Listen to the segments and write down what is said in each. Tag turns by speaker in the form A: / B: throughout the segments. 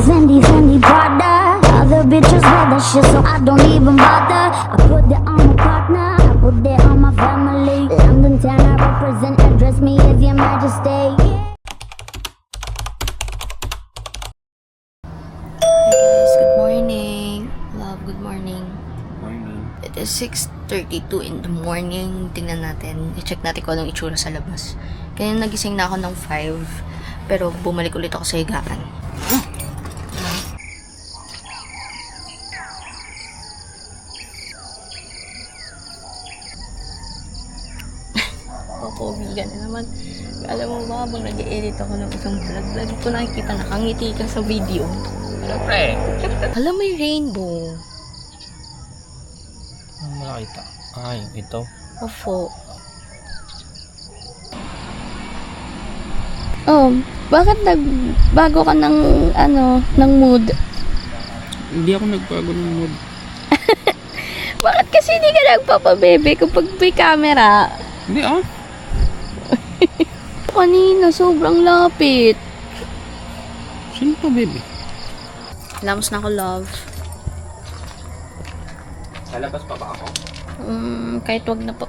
A: Fendi Prada. Other bitches wear that shit, so I don't even bother. I put that on my partner, I put that on my family. London town, I represent, address me as your majesty.
B: Hi guys, good morning. Love, good morning.
C: Morning.
B: It is 6:32 in the morning. Tingnan natin, i-check natin kung anong itsura sa labas. Kaya nagising na ako ng 5, pero bumalik ulit ako sa higaan. Pogi ka na naman. Alam mo ba, habang nag-edit ako ng isang vlog, lagi ko nakikita nakangiti ka sa video.
C: Siyempre.
B: Alam mo yung rainbow.
C: Ano mo nakita? Ay, ito.
B: Opo. Oh, bakit nagbago ka ng ng mood?
C: Hindi ako nagbago ng mood.
B: Bakit kasi hindi ka nagpapabebe kapag may camera?
C: Hindi ah.
B: Kanina, sobrang lapit.
C: Sino pa, baby?
B: Lams na ako, love.
C: Lalabas pa ba ako?
B: Kahit wag na po.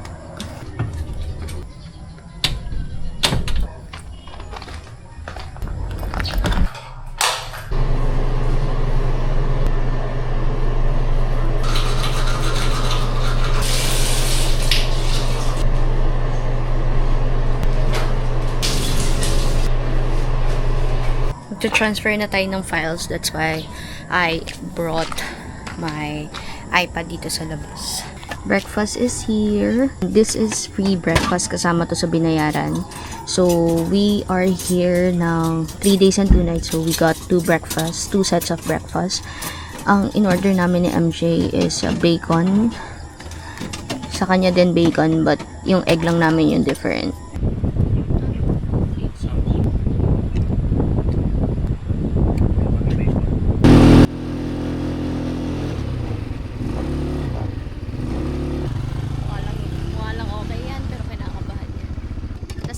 B: To-transfer na tayo ng files. That's why I brought my iPad dito sa labas. Breakfast is here. This is free breakfast. Kasama to sa binayaran. So, we are here now 3 days and 2 nights. So, we got 2 sets of breakfast. Ang in-order namin ni MJ is bacon. Sa kanya din bacon, but yung egg lang namin yung different.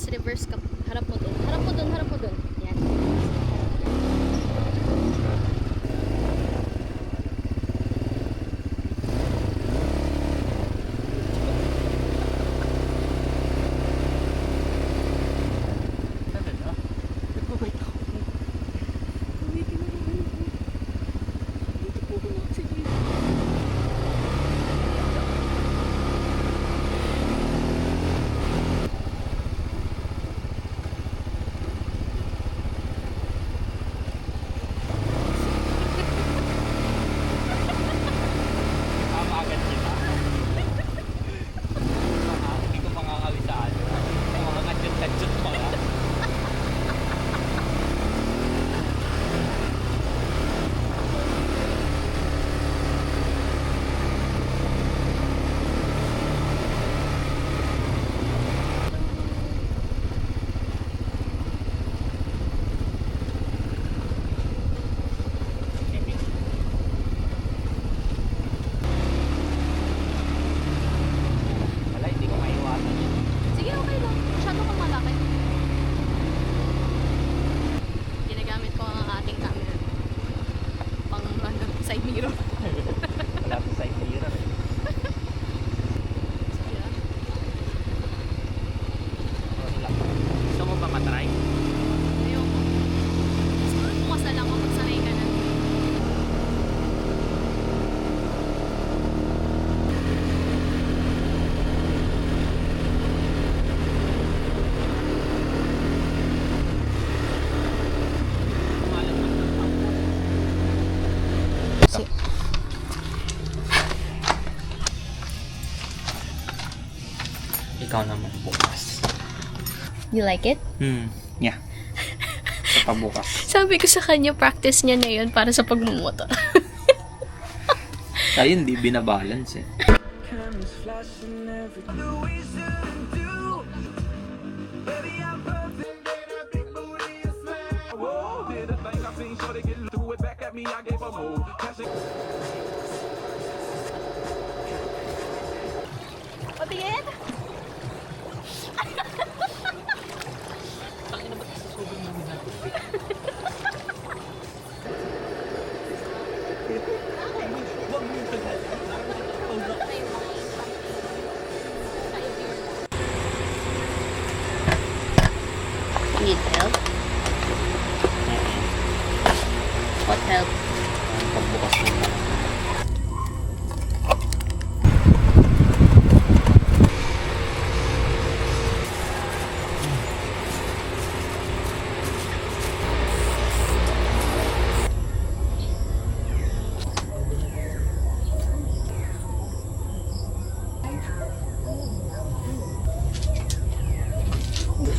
B: Reverse ka. Harap mo dun. Harap mo dun. Harap mo dun. Yan. Side mirror.
C: Wala sa side mirror. Gusto mo ba matry?
B: Ayoko. Siguro bukas na lang ako pag sanay ka na.
C: Ikaw naman bukas.
B: You like it?
C: Yeah. Sa pabukas.
B: Sabi ko sa kanya, practice niya na yun para sa pagmumotor.
C: Tayo hindi binabalance eh.
B: Patingin? What help?
C: Ang pagbukas ng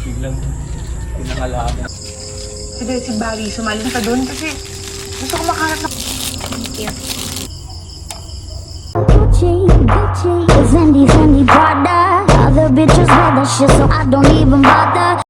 C: biglang pinangalaman.
D: Sige, si Barry, sumali ka doon kasi gusto ko makaharap ng...
B: Thank you.
A: Gucci, Gucci, Fendi, Fendi, Prada. Other bitches wear that shit, so I don't even bother.